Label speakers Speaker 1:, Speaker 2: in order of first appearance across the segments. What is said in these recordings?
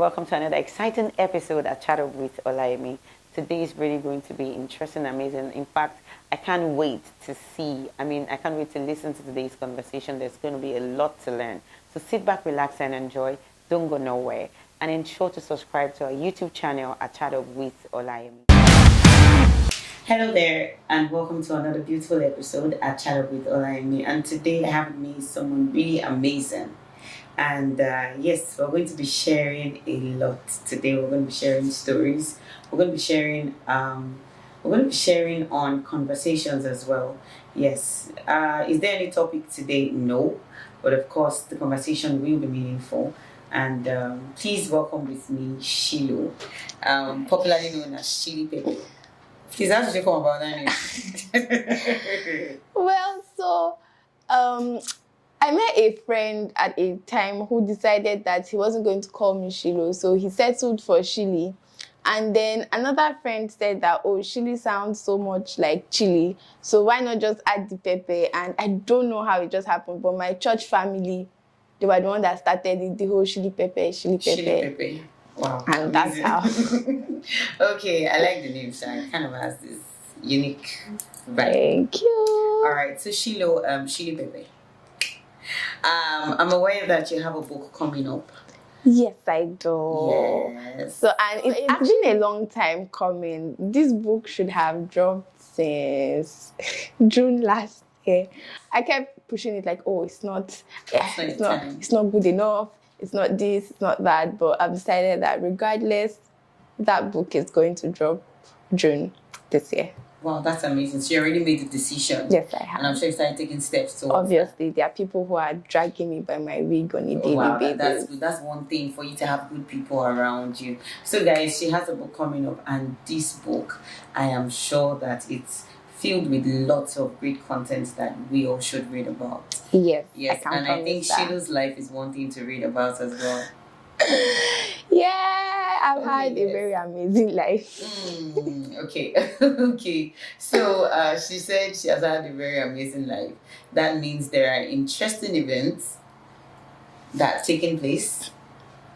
Speaker 1: welcome to another exciting episode at Chat Up with Olayemi. Today is really going to be interesting, amazing. In fact, I can't wait to I can't wait to listen to today's conversation. There's going to be a lot to learn. So sit back, relax, and enjoy. Don't go nowhere. And ensure to subscribe to our YouTube channel at Chat Up with Olayemi. Hello there, and welcome to another beautiful episode at Chat Up with Olayemi. And today I have with me someone really amazing. And yes, we're going to be sharing a lot today. We're going to be sharing stories. We're going to be sharing on conversations as well. Yes. Is there any topic today? No. But of course, the conversation will be meaningful. And please welcome with me Shiloh, popularly known as Chili Pepper. Please, how did you come about that name?
Speaker 2: Well, so I met a friend at a time who decided that he wasn't going to call me Shiloh, so he settled for Shili. And then another friend said that, oh, Shili sounds so much like chili, so why not just add the pepper? And I don't know how it just happened, but my church family, they were the one that started it, the whole Chili Pepper.
Speaker 1: Chili Pepper. Wow.
Speaker 2: And that's how.
Speaker 1: Okay, I like the name, so it kind of has this unique vibe.
Speaker 2: Thank you.
Speaker 1: All right, so Shiloh, Chili Pepper. I'm aware that you have a book coming up.
Speaker 2: Yes, I do.
Speaker 1: Yes.
Speaker 2: So, and it's been a long time coming. This book should have dropped since June last year. I kept pushing it like, oh, it's not good enough. It's not this, it's not that. But I've decided that regardless, that book is going to drop June this year.
Speaker 1: Wow, that's amazing. So you already made the decision.
Speaker 2: Yes, I have.
Speaker 1: And I'm sure you started taking steps towards
Speaker 2: obviously, there are people who are dragging me by my wig on a daily basis.
Speaker 1: That's good. That's one thing, for you to have good people around you. So guys, she has a book coming up, and this book, I am sure that it's filled with lots of great content that we all should read about.
Speaker 2: Yes.
Speaker 1: I think Shiloh's life is one thing to read about as well.
Speaker 2: Yeah, I've had a very amazing life.
Speaker 1: Okay. So she said she has had a very amazing life. That means there are interesting events that have taken place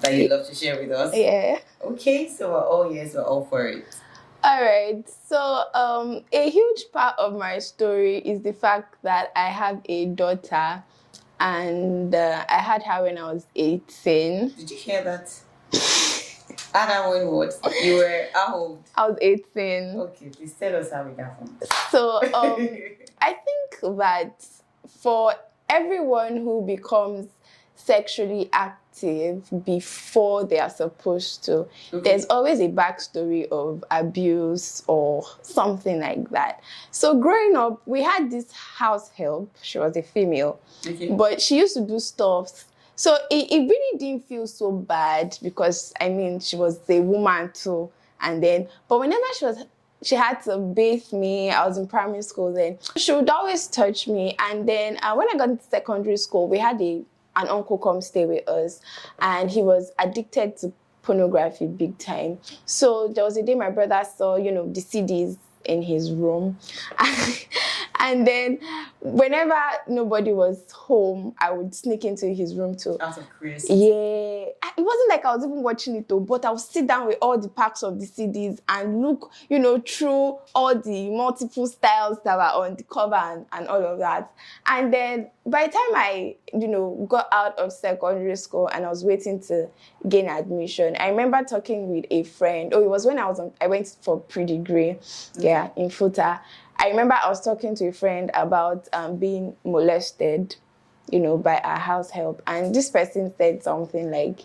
Speaker 1: that you'd love to share with us.
Speaker 2: Yeah.
Speaker 1: Okay, so we're all ears, we're all for it.
Speaker 2: All right. So a huge part of my story is the fact that I have a daughter, and I had her when I was 18.
Speaker 1: Did you hear that? Anna, when what? You were how old?
Speaker 2: I was 18.
Speaker 1: Okay, please tell us how it happened.
Speaker 2: So I think that for everyone who becomes sexually active before they are supposed to, there's always a backstory of abuse or something like that. So growing up, we had this house help. She was a female, but she used to do stuff. So it really didn't feel so bad because, I mean, she was a woman too. But whenever she had to bathe me, I was in primary school then, she would always touch me. And then when I got into secondary school, we had an uncle come stay with us, and he was addicted to pornography big time. So there was a day my brother saw, the CDs in his room. And then whenever nobody was home, I would sneak into his room too.
Speaker 1: Out of curiosity.
Speaker 2: Yeah. It wasn't like I was even watching it though, but I would sit down with all the packs of the CDs and look, through all the multiple styles that were on the cover and all of that. And then by the time I, got out of secondary school and I was waiting to gain admission, I remember talking with a friend. Oh, it was when I went for pre-degree, in FUTA. I remember I was talking to a friend about being molested, by our house help. And this person said something like,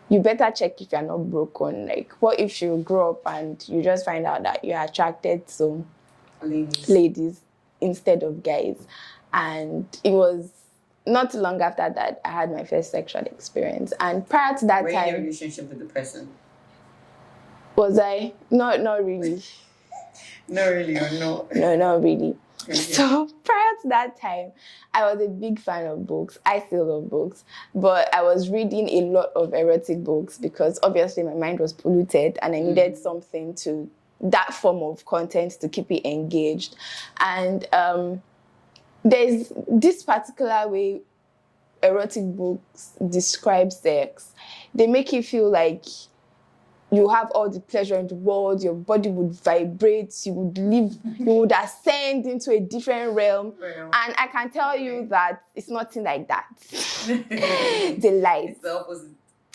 Speaker 2: you better check if you're not broken. Like, what if you grow up and you just find out that you're attracted to ladies instead of guys? And it was not too long after that I had my first sexual experience. And prior to that
Speaker 1: Were
Speaker 2: time...
Speaker 1: you in a relationship with the person?
Speaker 2: Was I? Not really.
Speaker 1: Not really, or no?
Speaker 2: No, not really.
Speaker 1: Okay.
Speaker 2: So prior to that time, I was a big fan of books. I still love books. But I was reading a lot of erotic books because obviously my mind was polluted and I needed something that form of content to keep it engaged. And there's this particular way erotic books describe sex. they make you feel like you have all the pleasure in the world, your body would vibrate, you would ascend into a different realm. And I can tell you that it's nothing like that. They lied.
Speaker 1: It's the opposite.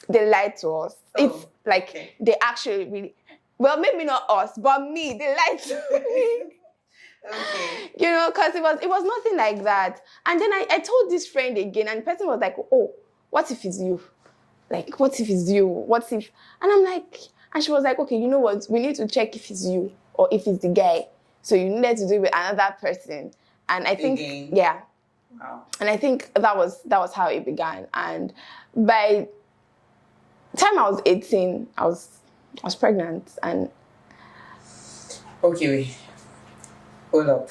Speaker 2: They lied to us.
Speaker 1: Oh,
Speaker 2: it's like they actually really, well, maybe not us, but me, they lied to me.
Speaker 1: Okay.
Speaker 2: You know, because it was nothing like that. And then I told this friend again, and the person was like, oh, what if it's you? Like, what if it's you? What if? And I'm like, and she was like, okay, you know what? We need to check if it's you or if it's the guy. So you needed to do it with another person. And I think,
Speaker 1: Again.
Speaker 2: yeah.
Speaker 1: Wow.
Speaker 2: And I think that was how it began. And by the time I was 18, I was pregnant. And
Speaker 1: okay, wait. Hold up.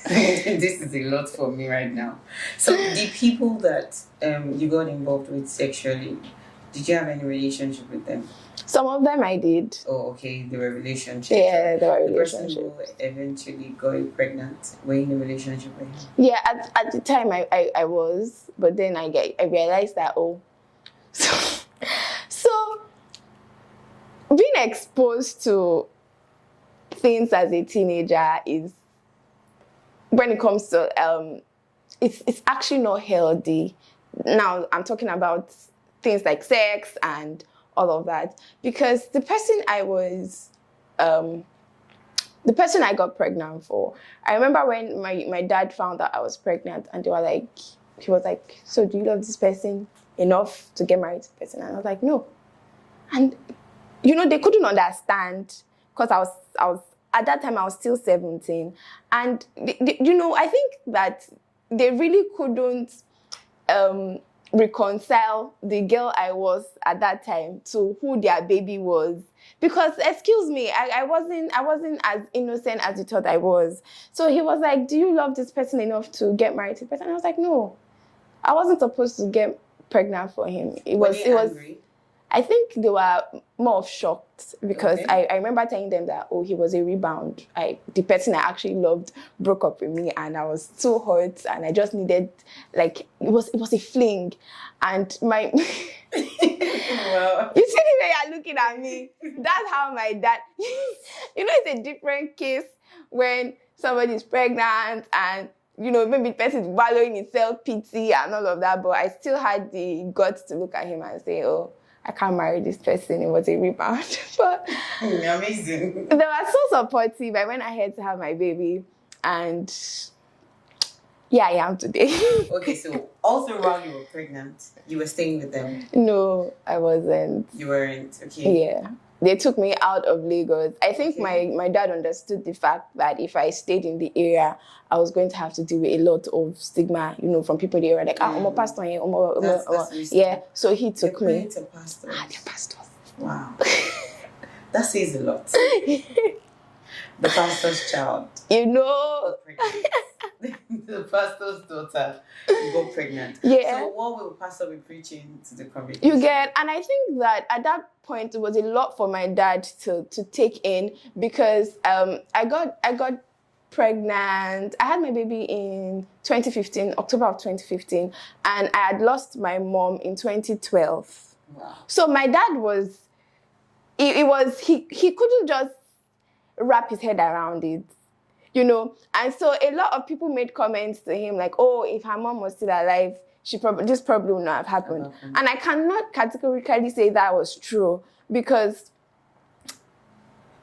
Speaker 1: This is a lot for me right now. So the people that you got involved with sexually, did you have any relationship with them?
Speaker 2: some of them I did.
Speaker 1: Oh, okay. They were relationships.
Speaker 2: Yeah, they were
Speaker 1: The person
Speaker 2: relationships.
Speaker 1: who eventually got you pregnant, were you in a relationship with him?
Speaker 2: Yeah, at the time I was, but then I realized that, oh, so being exposed to things as a teenager is, when it comes to it's actually not healthy. Now I'm talking about things like sex and all of that, because the person I got pregnant for, I remember when my dad found out I was pregnant, and he was like, so do you love this person enough to get married to this person? And I was like, no. And you know, they couldn't understand, because I was at that time I was still 17, and you know, I think that they really couldn't reconcile the girl I was at that time to who their baby was, because excuse me, I wasn't as innocent as you thought I was. So he was like, do you love this person enough to get married to this person? And I was like, no, I wasn't supposed to get pregnant for him. It was
Speaker 1: Angry?
Speaker 2: I think they were more of shocked, because
Speaker 1: Okay.
Speaker 2: I remember telling them that, oh, he was a rebound. The person I actually loved broke up with me, and I was too hurt, and I just needed, like, it was a fling. And my
Speaker 1: Wow.
Speaker 2: you see the way you're looking at me? That's how my dad, you know, it's a different case when somebody's pregnant and, you know, maybe the person is wallowing in self-pity and all of that, but I still had the guts to look at him and say, oh, I can't marry this person. It was a rebound. But
Speaker 1: amazing.
Speaker 2: they were so supportive. I went ahead to have my baby, and yeah, I am today.
Speaker 1: Okay, so all throughout you were pregnant, you were staying with them?
Speaker 2: No, I wasn't.
Speaker 1: You weren't? Okay.
Speaker 2: Yeah. They took me out of Lagos. I think
Speaker 1: Okay.
Speaker 2: my dad understood the fact that if I stayed in the area, I was going to have to deal with a lot of stigma, you know, from people in the area, like, I'm a pastor here,
Speaker 1: That's risky.
Speaker 2: yeah. So he took
Speaker 1: They're
Speaker 2: me.
Speaker 1: praying to pastors.
Speaker 2: They're pastors.
Speaker 1: Wow. That says a lot. The pastor's child
Speaker 2: You know,
Speaker 1: got pregnant. The pastor's daughter got pregnant.
Speaker 2: Yeah.
Speaker 1: So what will the pastor be preaching to the congregation?
Speaker 2: you get, and I think that at that point it was a lot for my dad to take in, because I got pregnant. I had my baby in 2015, October of 2015, and I had lost my mom in 2012.
Speaker 1: Wow.
Speaker 2: So my dad was, he couldn't just wrap his head around it, you know. And so a lot of people made comments to him like, oh, if her mom was still alive, this probably would not have happened. And I cannot categorically say that was true, because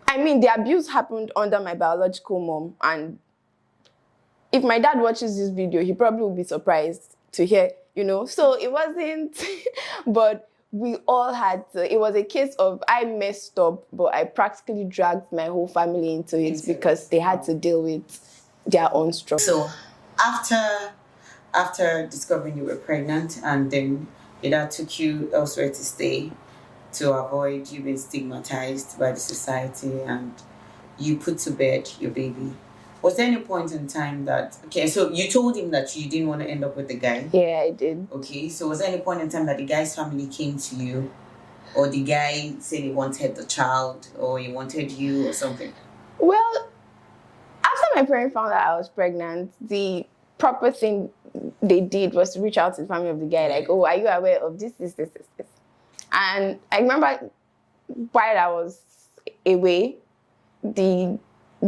Speaker 2: I mean, the abuse happened under my biological mom, and if my dad watches this video, he probably will be surprised to hear, you know. So it wasn't, but we all had to. It was a case of I messed up, but I practically dragged my whole family into it because they had to deal with their own struggle.
Speaker 1: So after discovering you were pregnant, and then your dad took you elsewhere to stay to avoid you being stigmatized by the society, and you put to bed your baby, was there any point in time that, okay, so you told him that you didn't want to end up with the guy?
Speaker 2: Yeah, I did.
Speaker 1: Okay, so was there any point in time that the guy's family came to you, or the guy said he wanted the child, or he wanted you, or something?
Speaker 2: Well, after my parents found out I was pregnant, the proper thing they did was to reach out to the family of the guy, like, oh, are you aware of this? And I remember while I was away, the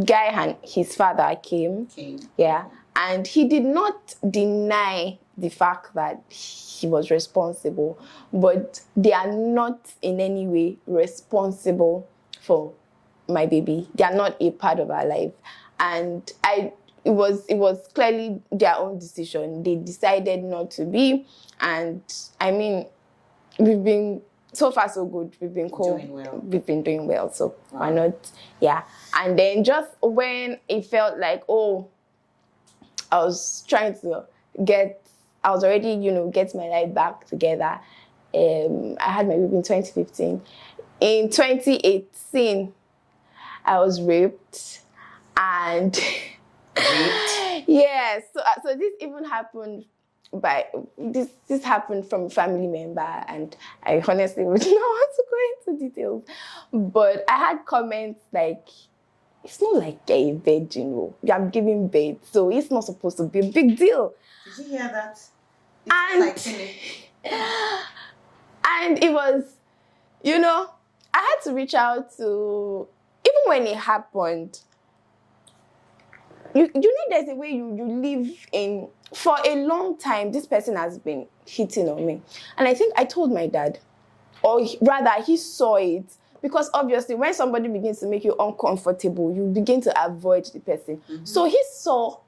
Speaker 2: guy and his father came. Yeah. And he did not deny the fact that he was responsible, but they are not in any way responsible for my baby. They are not a part of our life. And it was clearly their own decision. They decided not to be. And I mean, we've been so far so good. We've been cool. We've been doing well. So why not? Yeah. And then just when it felt like, oh, I was already, get my life back together. I had my baby in 2015. In 2018, I was raped. And yeah, so this even happened this happened from a family member, and I honestly would not want to go into details. But I had comments like, it's not like you're a virgin, you're giving birth, so it's not supposed to be a big deal.
Speaker 1: Did you hear that?
Speaker 2: And it was, I had to reach out to, even when it happened, you know, there's a way you live in. For a long time, this person has been hitting on me. And I think I told my dad, or rather he saw it, because obviously when somebody begins to make you uncomfortable, you begin to avoid the person. Mm-hmm. So he saw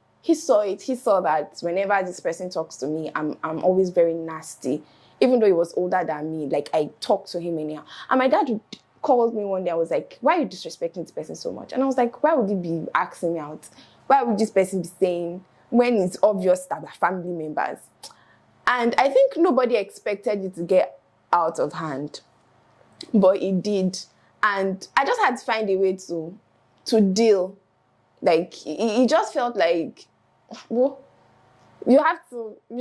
Speaker 2: it. He saw that whenever this person talks to me, I'm always very nasty. Even though he was older than me, like I talk to him anyhow. And my dad called me one day. I was like, why are you disrespecting this person so much? And I was like, why would he be asking me out? Why would this person be saying, when it's obvious that we're family members? And I think nobody expected it to get out of hand, but it did. And I just had to find a way to deal. Like, it just felt like, well, you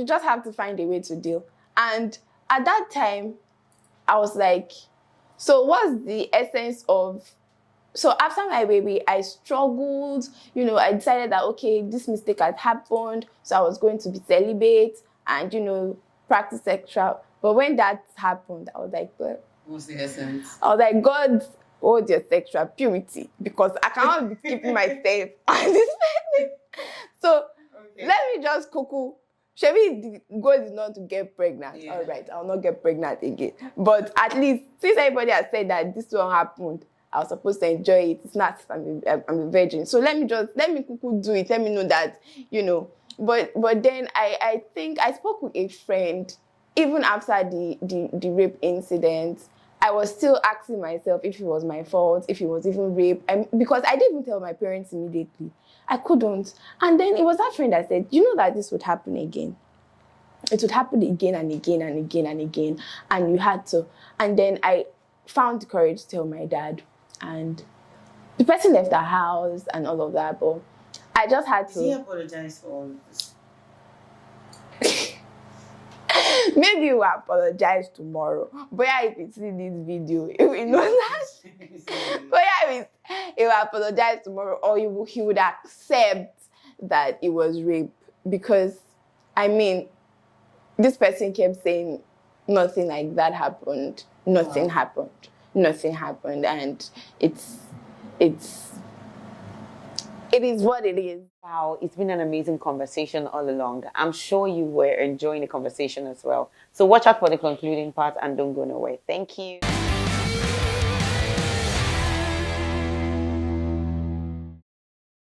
Speaker 2: just have to find a way to deal. And at that time, I was like, so what's the essence of... So after my baby, I struggled. I decided that, okay, this mistake had happened, so I was going to be celibate and, practice sexual. But when that happened, I was like, well,
Speaker 1: what's the essence?
Speaker 2: I was like, God, hold your sexual purity, because I cannot be keeping myself on this person. So let me just cuckoo. Shebi, the goal is not to get pregnant. Yeah. All right, I'll not get pregnant again. But at least, since everybody has said that this one happened, I was supposed to enjoy it. It's not, I'm a virgin. So let me cuckoo do it. Let me know that, But then I think I spoke with a friend, even after the rape incident. I was still asking myself if it was my fault, if it was even rape. Because I didn't even tell my parents immediately. I couldn't. And then it was that friend that said, you know that this would happen again. It would happen again and again and again and again. And you had to. And then I found the courage to tell my dad. And the person left the house and all of that. But I just had to...
Speaker 1: Did he apologize for all of this?
Speaker 2: Maybe he will apologize tomorrow. But yeah, if you see this video, he will know that. But yeah, he will apologize tomorrow, or he would accept that it was rape. Because, I mean, this person kept saying nothing like that happened. Nothing happened. Nothing happened. And it is what it is.
Speaker 1: Wow, it's been an amazing conversation all along. I'm sure you were enjoying the conversation as well. So watch out for the concluding part and don't go nowhere. Thank you.